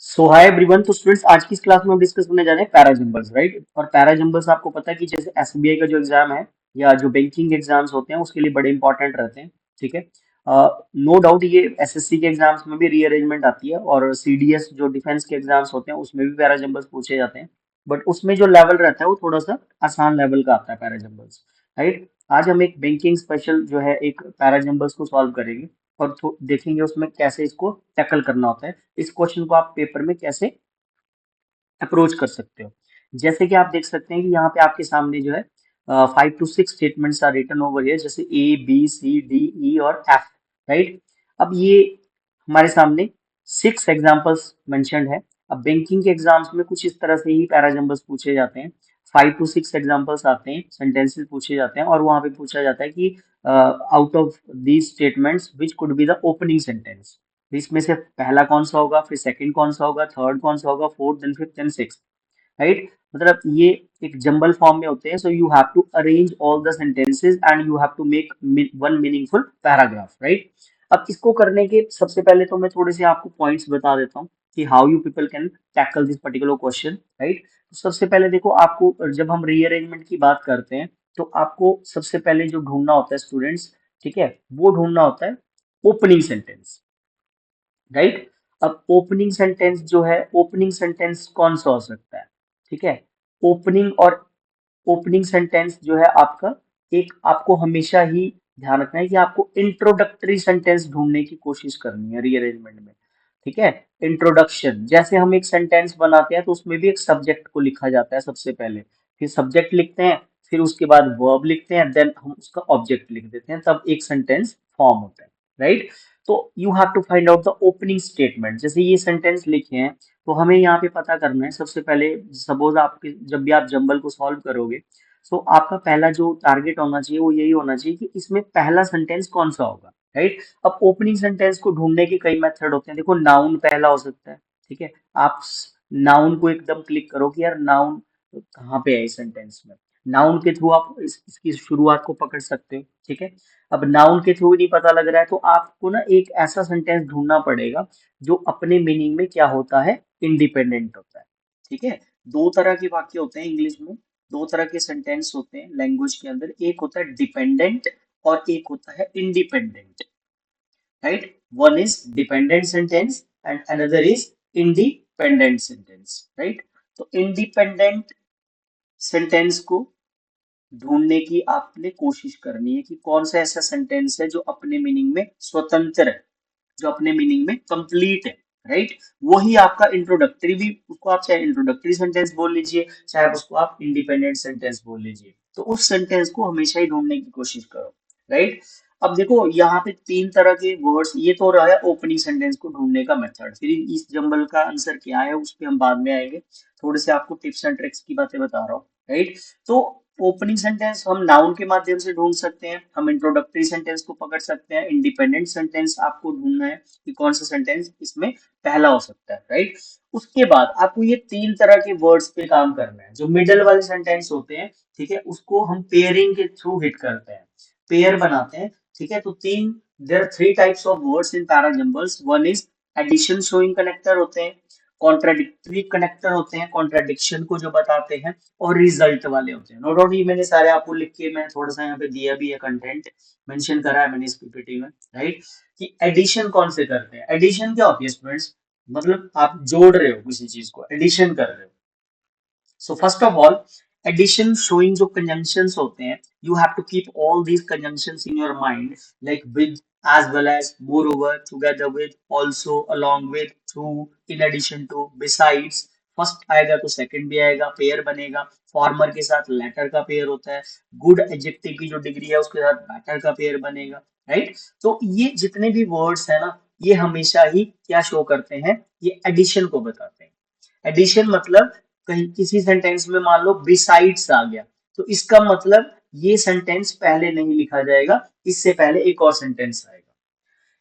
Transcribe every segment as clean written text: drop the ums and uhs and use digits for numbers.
सो hi everyone. तो students, आज की इस क्लास में हम डिस्कस करने जा रहे हैं पैराजम्बल्स, राइट। और पैराजम्बल्स आपको पता है कि जैसे एसबीआई का जो एग्जाम है या जो बैंकिंग एग्जाम्स होते हैं उसके लिए बड़े इंपॉर्टेंट रहते हैं। ठीक है। नो डाउट ये एसएससी के एग्जाम्स में भी रीअरेंजमेंट आती है और सीडीएस जो डिफेंस के एग्जाम्स होते हैं उसमें भी पैराजम्बल्स पूछे जाते हैं। बट उसमें जो लेवल रहता है वो थोड़ा सा आसान लेवल का आता है पैराजम्बल्स, राइट। आज हम एक बैंकिंग स्पेशल जो है एक पैराजम्बल्स को सॉल्व करेंगे और देखेंगे उसमें कैसे इसको टैकल करना होता है। इस क्वेश्चन को आप पेपर में कैसे अप्रोच कर सकते हो। जैसे कि आप देख सकते हैं कि यहाँ पे आपके सामने जो है 5 to 6 statements are written over here, जैसे A B C D E और F, राइट। अब ये हमारे सामने 6 एग्जाम्पल्स मेंशन्ड है। अब बैंकिंग के एग्जाम्स में कुछ इस तरह से ही पैराजम्बल्स पूछे जाते हैं। 5 to 6 एग्जाम्पल्स आते हैं, सेंटेंसेस पूछे जाते हैं और वहां पे पूछा जाता है कि out of these statements which could be the opening sentence. इसमें से पहला कौन सा होगा, फिर सेकंड कौन सा होगा, थर्ड कौन सा होगा, fourth, then fifth and sixth, right. मतलब ये एक जंबल फॉर्म में होते हैं। So you have to arrange all the sentences and you have to make one meaningful paragraph, right. अब इसको करने के सबसे पहले तो मैं थोड़े से आपको पॉइंट्स बता देता हूँ कि how you people can tackle this particular question, right. तो सबसे पहले देखो, आपको जब हम रीअरेंजमेंट की बात करते हैं तो आपको सबसे पहले जो ढूंढना होता है स्टूडेंट्स, ठीक है, वो ढूंढना होता है ओपनिंग सेंटेंस, राइट। अब ओपनिंग सेंटेंस जो है, ओपनिंग सेंटेंस कौन सा हो सकता है, ठीक है। ओपनिंग और ओपनिंग सेंटेंस जो है आपका, एक आपको हमेशा ही ध्यान रखना है कि आपको इंट्रोडक्टरी सेंटेंस ढूंढने की कोशिश करनी है रीअरेंजमेंट में, ठीक है। इंट्रोडक्शन, जैसे हम एक सेंटेंस बनाते हैं तो उसमें भी एक सब्जेक्ट को लिखा जाता है सबसे पहले, फिर सब्जेक्ट लिखते हैं, फिर उसके बाद वर्ब लिखते हैं, देन हम उसका ऑब्जेक्ट लिख देते हैं, तब एक सेंटेंस फॉर्म होता है, राइट। तो you have to find out the opening statement. जैसे ये सेंटेंस लिखे हैं तो हमें यहाँ पे पता करना है सबसे पहले, सपोज आपके जब भी आप जंबल को सॉल्व करोगे तो आपका पहला जो टारगेट होना चाहिए वो यही होना चाहिए कि इसमें पहला सेंटेंस कौन सा होगा, राइट। अब ओपनिंग सेंटेंस को ढूंढने के कई मेथड होते हैं। देखो, नाउन पहला हो सकता है, ठीक है। आप नाउन को एकदम क्लिक करो कि यार नाउन कहाँ पे है इस सेंटेंस में। नाउन के थ्रू आप इसकी शुरुआत को पकड़ सकते हो, ठीक है। अब नाउन के थ्रू नहीं पता लग रहा है तो आपको ना एक ऐसा सेंटेंस ढूंढना पड़ेगा जो अपने मीनिंग में क्या होता है, इंडिपेंडेंट होता है, ठीक है। दो तरह के वाक्य होते हैं इंग्लिश में, दो तरह के सेंटेंस होते हैं लैंग्वेज के अंदर, एक होता है डिपेंडेंट और एक होता है independent, right. One is dependent sentence and another is independent sentence, right. तो इंडिपेंडेंट सेंटेंस को ढूंढने की आपने कोशिश करनी है कि कौन सा ऐसा सेंटेंस है जो अपने मीनिंग में स्वतंत्र है, जो अपने मीनिंग में कंप्लीट है, राइट। वही आपका इंट्रोडक्टरी भी, उसको आप चाहे इंट्रोडक्टरी सेंटेंस बोल लीजिए, चाहे उसको आप इंडिपेंडेंट सेंटेंस बोल लीजिए, तो उस सेंटेंस को हमेशा ही ढूंढने की कोशिश करो, राइट। अब देखो यहाँ पे 3 तरह के वर्ड्स, ये तो रहा है ओपनिंग सेंटेंस को ढूंढने का मेथड। फिर इस जंबल का आंसर क्या है उस पर हम बाद में आएंगे, थोड़े से आपको टिप्स एंड ट्रिक्स की बातें बता रहा हूँ, राइट। तो ओपनिंग सेंटेंस हम नाउन के माध्यम से ढूंढ सकते हैं, हम इंट्रोडक्टरी सेंटेंस को पकड़ सकते हैं, इंडिपेंडेंट सेंटेंस आपको ढूंढना है कि कौन सा सेंटेंस इसमें पहला हो सकता है, राइट। उसके बाद आपको ये 3 तरह के वर्ड्स पे काम करना है। जो मिडल वाले सेंटेंस होते हैं, ठीक है, उसको हम पेयरिंग के थ्रू हिट करते हैं, पेयर बनाते हैं, ठीक है। तो there are 3 types of words in parajumbles. One is addition showing connector होते हैं, कॉन्ट्राडिक्टरी कनेक्टर होते हैं, कॉन्ट्राडिक्शन को जो बताते हैं, और रिजल्ट वाले होते हैं। नो डाउट ये मैंने सारे आपको लिख के मैंने थोड़ा सा यहाँ पे दिया भी है, कंटेंट मेंशन करा है मैंने इस पीपीटी में, राइट। कि एडिशन कौन से करते हैं। एडिशन क्या होती है स्टूडेंट्स, मतलब आप जोड़ रहे हो किसी चीज को, एडिशन कर रहे हो। So first of all, addition showing जो कंजंक्शंस होते हैं, you have to keep all these conjunctions in your mind, like with, as well as, moreover, together with, also, along with, through, in addition to, besides। First आएगा तो second भी आएगा, pair बनेगा। Farmer के साथ letter का pair होता है, गुड एडजेक्टिव की जो डिग्री है उसके साथ मैटर का पेयर बनेगा, राइट। तो ये जितने भी वर्ड्स है ना, ये हमेशा ही क्या शो करते हैं, ये एडिशन को बताते हैं। एडिशन मतलब कहीं किसी सेंटेंस में मान लो बिसाइड्स आ गया, तो इसका मतलब ये सेंटेंस पहले नहीं लिखा जाएगा, इससे पहले एक और सेंटेंस आएगा।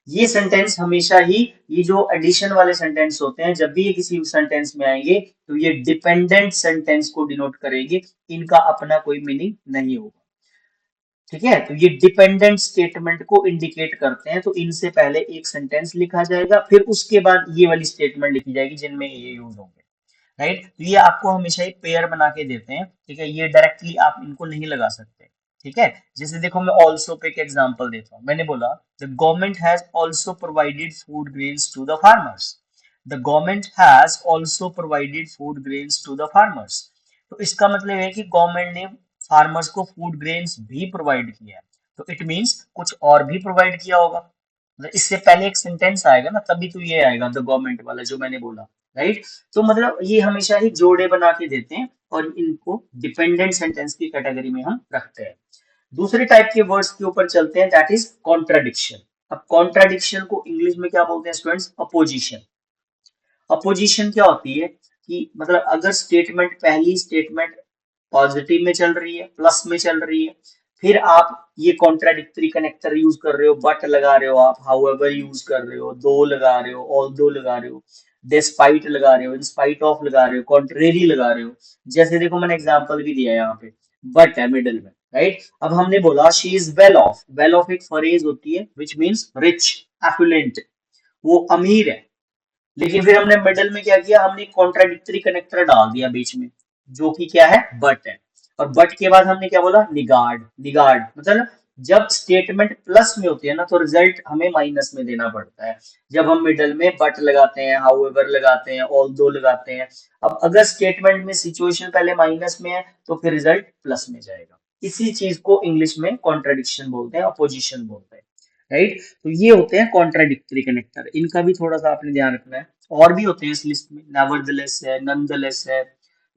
ये सेंटेंस हमेशा ही, ये जो एडिशन वाले सेंटेंस होते हैं, जब भी ये किसी सेंटेंस में आएंगे तो ये डिपेंडेंट सेंटेंस को डिनोट करेंगे, इनका अपना कोई मीनिंग नहीं होगा। ठीक है, तो ये डिपेंडेंट स्टेटमेंट को इंडिकेट करते हैं, तो इनसे पहले एक सेंटेंस लिखा जाएगा, फिर उसके बाद ये वाली स्टेटमेंट लिखी जाएगी जिनमें ये यूज होंगे, राइट। तो ये आपको हमेशा एक पेयर बना के देते हैं, ठीक है, ये डायरेक्टली आप इनको नहीं लगा सकते, ठीक है। जैसे देखो मैं ऑल्सो पे एक एग्जांपल देता हूँ, मैंने बोला the government has also provided food grains to the farmers, the government has also provided food grains to the farmers. तो इसका मतलब है कि गवर्नमेंट ने फार्मर्स को फूड ग्रेन्स भी प्रोवाइड किया है, तो इट मीन्स कुछ और भी प्रोवाइड किया होगा, मतलब इससे पहले एक सेंटेंस आएगा ना, तभी तो ये आएगा द गवर्नमेंट वाला जो मैंने बोला, राइट। तो मतलब ये हमेशा ही जोड़े बना के देते हैं और इनको डिपेंडेंट सेंटेंस की कैटेगरी में हम रखते हैं। दूसरे टाइप के वर्ड्स के ऊपर चलते हैं, दैट इज कॉन्ट्राडिक्शन। अब कॉन्ट्राडिक्शन को इंग्लिश में क्या बोलते हैं स्टूडेंट्स? अपोजिशन। अपोजिशन क्या होती है कि मतलब अगर स्टेटमेंट, पहली स्टेटमेंट पॉजिटिव में चल रही है, प्लस में चल रही है, फिर आप ये कॉन्ट्राडिक्टरी कनेक्टर यूज कर रहे हो, बट लगा रहे हो, आप हाउएवर यूज कर रहे हो, दो लगा रहे हो, ऑल्दो लगा रहे हो, डिस्पाइट लगा रहे हो, इन स्पाइट ऑफ लगा रहे हो, कॉन्ट्रेरी लगा रहे हो। जैसे देखो मैंने एग्जांपल भी दिया है यहाँ पे, बट है मिडिल में, राइट। अब हमने बोला she is well of, well of एक फ्रेज होती है विच मीन्स रिच, एफुलेंट, वो अमीर है, लेकिन फिर हमने मिडल में क्या किया, हमने कॉन्ट्राडिक्टरी कनेक्टर डाल दिया बीच में, जो कि क्या है, बट है। और बट के बाद हमने क्या बोला, निगार्ड। निगार्ड मतलब जब स्टेटमेंट प्लस में होती है ना, तो रिजल्ट हमें माइनस में देना पड़ता है। जब हम मिडल में बट लगाते हैं, हाउएवर लगाते हैं, ऑल्दो लगाते हैं, अब अगर स्टेटमेंट में सिचुएशन पहले माइनस में है तो फिर रिजल्ट प्लस में जाएगा। इसी चीज को इंग्लिश में कॉन्ट्राडिक्शन बोलते हैं, अपोजिशन बोलते हैं, राइट। तो ये होते हैं कॉन्ट्राडिक्टरी कनेक्टर, इनका भी थोड़ा सा आपने ध्यान रखना है। और भी होते हैं इस लिस्ट में, नेवरदलेस है, नॉनदलेस है,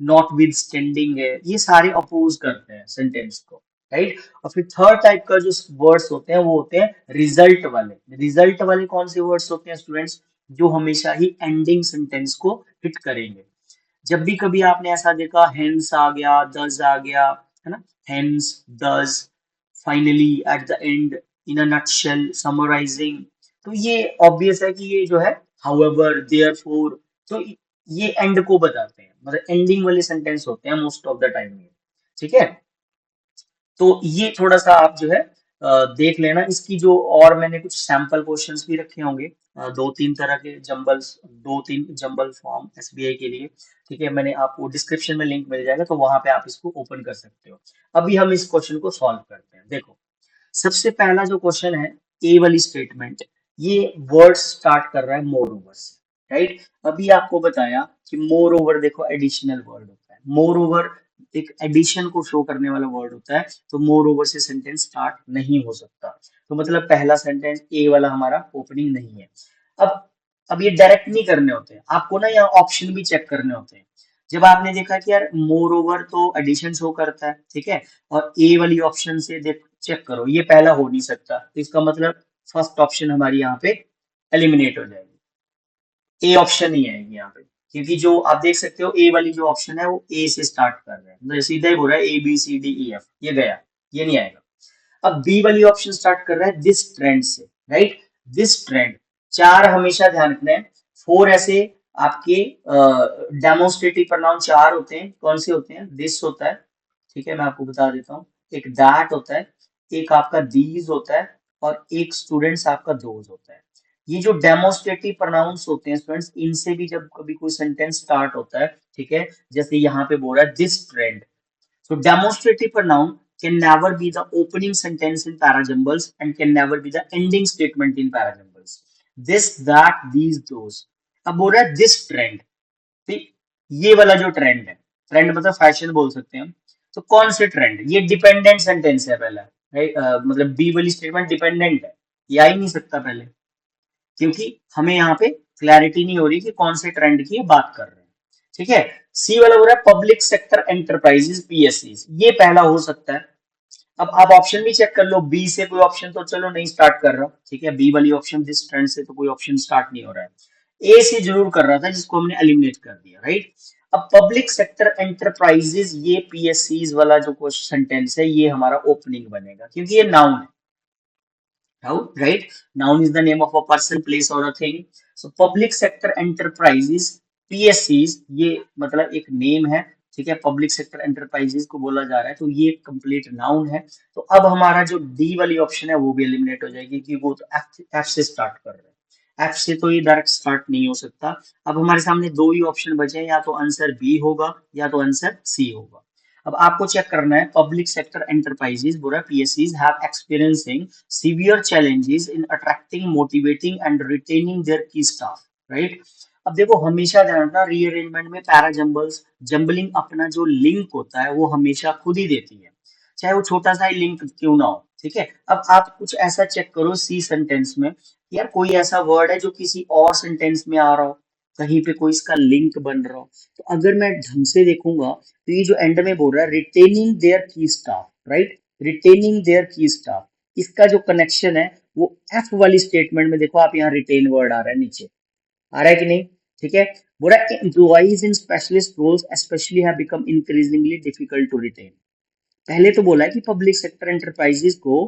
नॉट विद स्टैंडिंग है, ये सारे अपोज करते हैं सेंटेंस को, राइट। और फिर थर्ड टाइप का जो वर्ड्स होते हैं वो होते हैं रिजल्ट वाले। रिजल्ट वाले कौन से वर्ड्स होते हैं स्टूडेंट्स? जो हमेशा ही एंडिंग सेंटेंस को हिट करेंगे। जब भी कभी आपने ऐसा देखा, हेंस आ गया, दस आ गया, है ना, hence, thus, finally, at the end, in a nutshell, summarising, तो ये ऑब्वियस है कि ये जो है हाउएवर, देयरफॉर, तो ये एंड को बताते हैं, मतलब एंडिंग वाले सेंटेंस होते हैं मोस्ट ऑफ द टाइम में, ठीक है। तो ये थोड़ा सा आप जो है देख लेना, इसकी जो और मैंने कुछ सैंपल क्वेश्चंस भी रखे होंगे, दो तीन तरह के जंबल्स, दो तीन जंबल फॉर्म एसबीआई के लिए, ठीक है, मैंने आपको डिस्क्रिप्शन में लिंक मिल जाएगा, तो वहां पे आप इसको ओपन कर सकते हो। अभी हम इस क्वेश्चन को सॉल्व करते हैं। देखो सबसे पहला जो क्वेश्चन है, ए वाली स्टेटमेंट, ये वर्ड स्टार्ट कर रहा है मोर ओवर से, राइट। अभी आपको बताया कि मोर ओवर देखो एडिशनल वर्ड होता है, मोर ओवर एक एडिशन को शो करने वाला वर्ड होता है, तो मोर ओवर से सेंटेंस स्टार्ट नहीं हो सकता, तो मतलब पहला सेंटेंस ए वाला हमारा ओपनिंग नहीं है। अब अब ये डायरेक्ट नहीं करने होते हैं आपको ना, यहाँ ऑप्शन भी चेक करने होते हैं। जब आपने देखा कि यार मोर ओवर तो एडिशन शो करता है, ठीक है, और ए वाली ऑप्शन से देख चेक करो, ये पहला हो नहीं सकता, तो इसका मतलब फर्स्ट ऑप्शन हमारी यहाँ पे एलिमिनेट हो जाएगी, ए ऑप्शन ही आएगी यहाँ पे, क्योंकि जो आप देख सकते हो ए वाली जो ऑप्शन है वो ए से स्टार्ट कर रहा है, मतलब सीधा ही बोल रहा है A B C D E F, ये गया, ये नहीं आएगा। अब बी वाली ऑप्शन स्टार्ट कर रहा है दिस ट्रेंड से, राइट, दिस ट्रेंड, चार हमेशा ध्यान रखना है, फोर ऐसे आपके डेमोन्स्ट्रेटिव प्रोनाउन चार होते हैं, कौन से होते हैं? दिस होता है, ठीक है, मैं आपको बता देता हूँ, एक दैट होता है, एक आपका दीज होता है, और एक स्टूडेंट्स आपका दोज होता है। ये जो डेमोन्स्ट्रेटिव प्रोनाउंस होते हैं स्टूडेंट्स, इनसे भी जब कभी कोई सेंटेंस स्टार्ट होता है, ठीक है, जैसे यहाँ पे बोल रहा है this trend, so demonstrative pronoun can never be the opening sentence in parajumbles and can never be the ending statement in parajumbles. This, that, these, those. अब बोल रहा है this trend, ठीक, ये वाला जो ट्रेंड है, ट्रेंड मतलब फैशन बोल सकते हैं हम, तो कौन से ट्रेंड? ये डिपेंडेंट सेंटेंस है पहला, राइट, मतलब बी वाली स्टेटमेंट डिपेंडेंट है, ये आ ही नहीं सकता पहले, क्योंकि हमें यहाँ पे क्लैरिटी नहीं हो रही कि कौन से ट्रेंड की बात कर रहे हैं, ठीक है। सी वाला हो रहा है पब्लिक सेक्टर एंटरप्राइजेस, पीएससी, ये पहला हो सकता है। अब आप ऑप्शन भी चेक कर लो, बी से कोई ऑप्शन तो चलो नहीं स्टार्ट कर रहा, ठीक है, बी वाली ऑप्शन दिस ट्रेंड से तो कोई ऑप्शन स्टार्ट नहीं हो रहा है। ए से जरूर कर रहा था जिसको हमने एलिमिनेट कर दिया, राइट। अब पब्लिक सेक्टर एंटरप्राइजेस, ये पीएससी वाला जो क्वेश्चन सेंटेंस है, ये हमारा ओपनिंग बनेगा, क्योंकि ये नाउन है, how, right? Noun is the name of a person, place or a thing. So public sector enterprises, PSCs, ये मतलब एक नेम है, ठीक है, पब्लिक सेक्टर एंटरप्राइजेस को बोला जा रहा है, तो ये कंप्लीट नाउन है। तो अब हमारा जो डी वाली ऑप्शन है वो भी एलिमिनेट हो जाएगी, क्योंकि वो तो एफ से स्टार्ट कर रहे हैं, एफ से तो ये डायरेक्ट स्टार्ट नहीं हो सकता। अब हमारे सामने दो ही ऑप्शन बचे हैं, या तो आंसर बी होगा या तो आंसर सी होगा। अब आपको चेक करना है, पब्लिक सेक्टर एंटरप्राइजेस बोल रहा है पीएससीज have experiencing severe challenges in attracting, motivating and retaining their key staff, right. अब देखो हमेशा ध्यान रखना, रीअरेंजमेंट में पैरा जंबल्स, जंबलिंग अपना जो लिंक होता है वो हमेशा खुद ही देती है, चाहे वो छोटा सा ही लिंक क्यों ना हो, ठीक है। अब आप कुछ ऐसा चेक करो सी सेंटेंस में, यार कोई ऐसा वर्ड है जो किसी और सेंटेंस में आ रहा हो, कहीं पे कोई इसका लिंक बन रहा हो। तो अगर मैं ढंग से देखूंगा तो ये जो एंड में बोल रहा है retaining their key staff, right, retaining their key staff, इसका जो कनेक्शन है वो एफ वाली स्टेटमेंट में, देखो आप यहाँ रिटेन वर्ड आ रहा है नीचे, आ रहा है कि नहीं, ठीक है। बोला employees in specialist roles specially have become increasingly difficult to retain. पहले तो बोला है कि पब्लिक सेक्टर एंटरप्राइजेस को,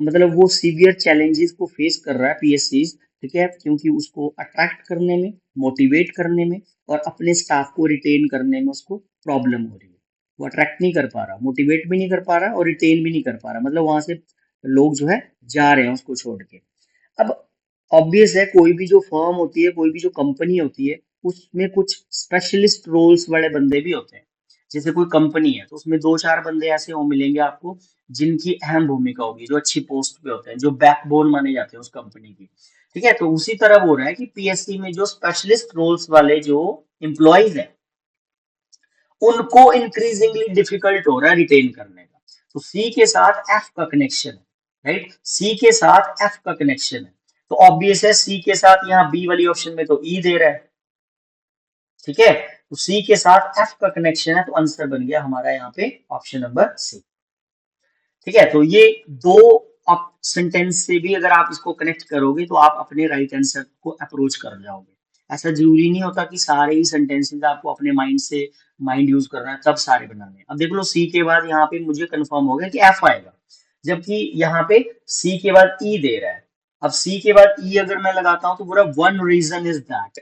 मतलब वो सीवियर चैलेंजेस को फेस कर रहा है पीएससी, ठीक है, क्योंकि उसको अट्रैक्ट करने में, मोटिवेट करने में और अपने स्टाफ को रिटेन करने में उसको प्रॉब्लम हो रही है। वो अट्रैक्ट नहीं कर पा रहा, मोटिवेट भी नहीं कर पा रहा और रिटेन भी नहीं कर पा रहा, मतलब वहां से लोग जो है जा रहे हैं उसको छोड़ के। अब ऑब्वियस है, कोई भी जो फर्म होती है, कोई भी जो कंपनी होती है, उसमें कुछ स्पेशलिस्ट रोल्स वाले बंदे भी होते हैं। जैसे कोई कंपनी है तो उसमें दो चार बंदे ऐसे हो मिलेंगे आपको जिनकी अहम भूमिका होगी, जो अच्छी पोस्ट पे होते हैं, जो बैकबोन माने जाते हैं उस कंपनी की, ठीक है। तो उसी तरह हो रहा है कि पीएससी में जो स्पेशलिस्ट रोल्स वाले जो एम्प्लॉइज हैं उनको इंक्रीजिंगली डिफिकल्ट हो रहा है रिटेन करने का। तो सी के साथ एफ का कनेक्शन है, राइट, सी के साथ एफ का कनेक्शन है। तो ऑब्वियस है सी के साथ यहाँ बी वाली ऑप्शन में तो ई दे रहा है, ठीक है। तो सी के साथ एफ का कनेक्शन है, तो आंसर बन गया हमारा यहाँ पे ऑप्शन नंबर सी, ठीक है। तो ये दो सेंटेंस से भी अगर आप इसको कनेक्ट करोगे तो आप अपने राइट आंसर को अप्रोच कर जाओगे। ऐसा जरूरी नहीं होता कि सारे ही सेंटेंसेस आपको अपने माइंड से माइंड यूज करना है तब सारे बनाने हैं। अब देख लो सी के बाद यहाँ पे मुझे कंफर्म हो गया कि एफ आएगा, जबकि यहाँ पे सी के बाद ई दे रहा है। अब सी के बाद ई अगर मैं लगाता हूँ तो पूरा वन रीजन इज दैट,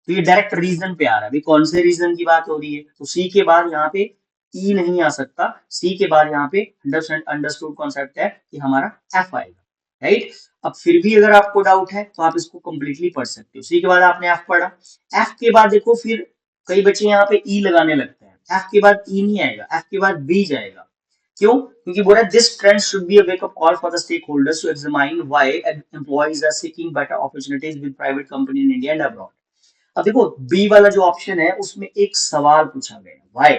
तो ये डायरेक्ट रीजन पे आ रहा है। अभी कौन से रीजन की बात हो रही है, तो सी के बाद यहाँ पे ई नहीं आ सकता, सी के बाद यहाँ पे अंडरस्टूड कॉन्सेप्ट है कि हमारा एफ आएगा, राइट। अब फिर भी अगर आपको डाउट है तो आप इसको कंप्लीटली पढ़ सकते हो। सी के बाद आपने एफ पढ़ा, एफ के बाद देखो फिर कई बच्चे यहाँ पे ई लगाने लगते हैं, एफ के बाद ई नहीं आएगा, एफ के बाद बी जाएगा। क्यों? क्योंकि बोला this trend should be a wake up call for the stakeholders to examine why employees are seeking better opportunities with private company in India and abroad. अब देखो बी वाला जो ऑप्शन है उसमें एक सवाल पूछा गया है, व्हाई,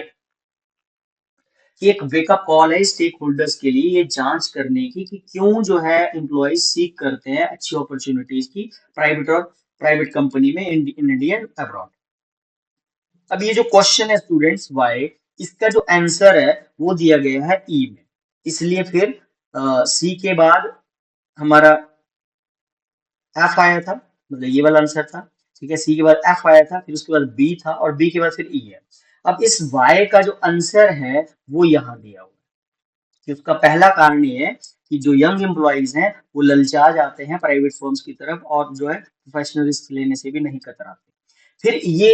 कि एक वेकअप कॉल है स्टेक होल्डर्स के लिए ये जांच करने की कि क्यों जो है एम्प्लॉयज सीख करते हैं अच्छी अपॉर्चुनिटीज की प्राइवेट और प्राइवेट कंपनी में इन इंडिया एंड अब्रॉड। अब ये जो क्वेश्चन है स्टूडेंट्स व्हाई, इसका जो आंसर है वो दिया गया है ई में, इसलिए फिर सी के बाद हमारा एफ आया था, मतलब ये वाला आंसर था, ठीक है। सी के बाद एफ आया था, फिर उसके बाद बी था और बी के बाद फिर ई है। अब इस वाई का जो आंसर है वो यहाँ दिया हुआ है, कि उसका पहला कारण ये है कि जो यंग एम्प्लॉइज हैं वो ललचा जाते हैं प्राइवेट फर्म्स की तरफ और जो है प्रोफेशनल रिस्क लेने से भी नहीं कतराते। फिर ये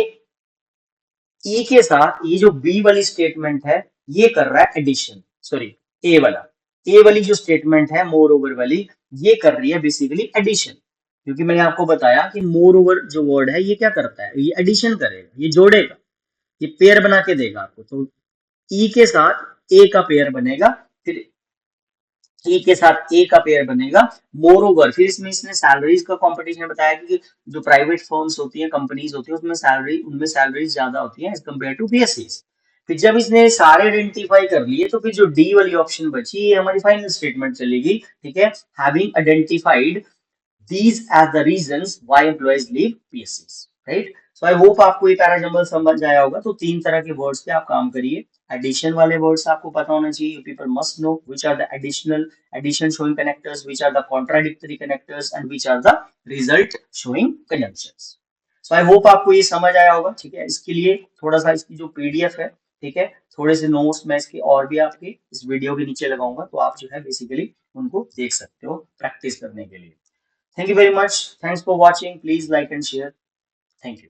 ई के साथ ये जो बी वाली स्टेटमेंट है ये कर रहा है एडिशन, सॉरी ए वाला, ए वाली जो स्टेटमेंट है मोर ओवर वाली, ये कर रही है बेसिकली एडिशन। क्योंकि मैंने आपको बताया कि मोर ओवर जो वर्ड है ये क्या करता है, ये एडिशन करेगा, ये जोड़ेगा, ये पेयर बना के देगा आपको। तो ई के साथ ए का पेयर बनेगा, फिर ई के साथ ए का पेयर बनेगा, मोर ओवर फिर इसमें इसने सैलरीज का कंपटीशन बताया कि जो प्राइवेट फर्म्स होती हैं, कंपनीज होती है, उसमें सैलरी, उनमें सैलरीज ज्यादा होती है एज कम्पेयर टू पीएससीज। फिर जब इसने सारे आइडेंटिफाई कर लिए तो फिर जो डी वाली ऑप्शन बची ये हमारी फाइनल स्टेटमेंट चलेगी, ठीक है, having identified these as the reasons why employees leave PSCs, right? So I hope आपको ये पैराजंबल समझ आया होगा। तो तीन तरह के वर्ड्स पे आप काम करिए। एडिशन वाले वर्ड्स आपको पता होना चाहिए, people must know which are the additional addition showing connectors, which are the contradictory connectors and which are the result showing conjunctions. So I hope आपको ये समझ आया होगा, ठीक है। इसके लिए थोड़ा सा इसकी जो पीडीएफ है, ठीक है, थोड़े से नोट्स मैं इसके और भी आपके इस वीडियो के नीचे लगाऊंगा, तो आप जो है बेसिकली उनको देख सकते हो प्रैक्टिस करने के लिए। Thank you very much. Thanks for watching. Please like and share. Thank you.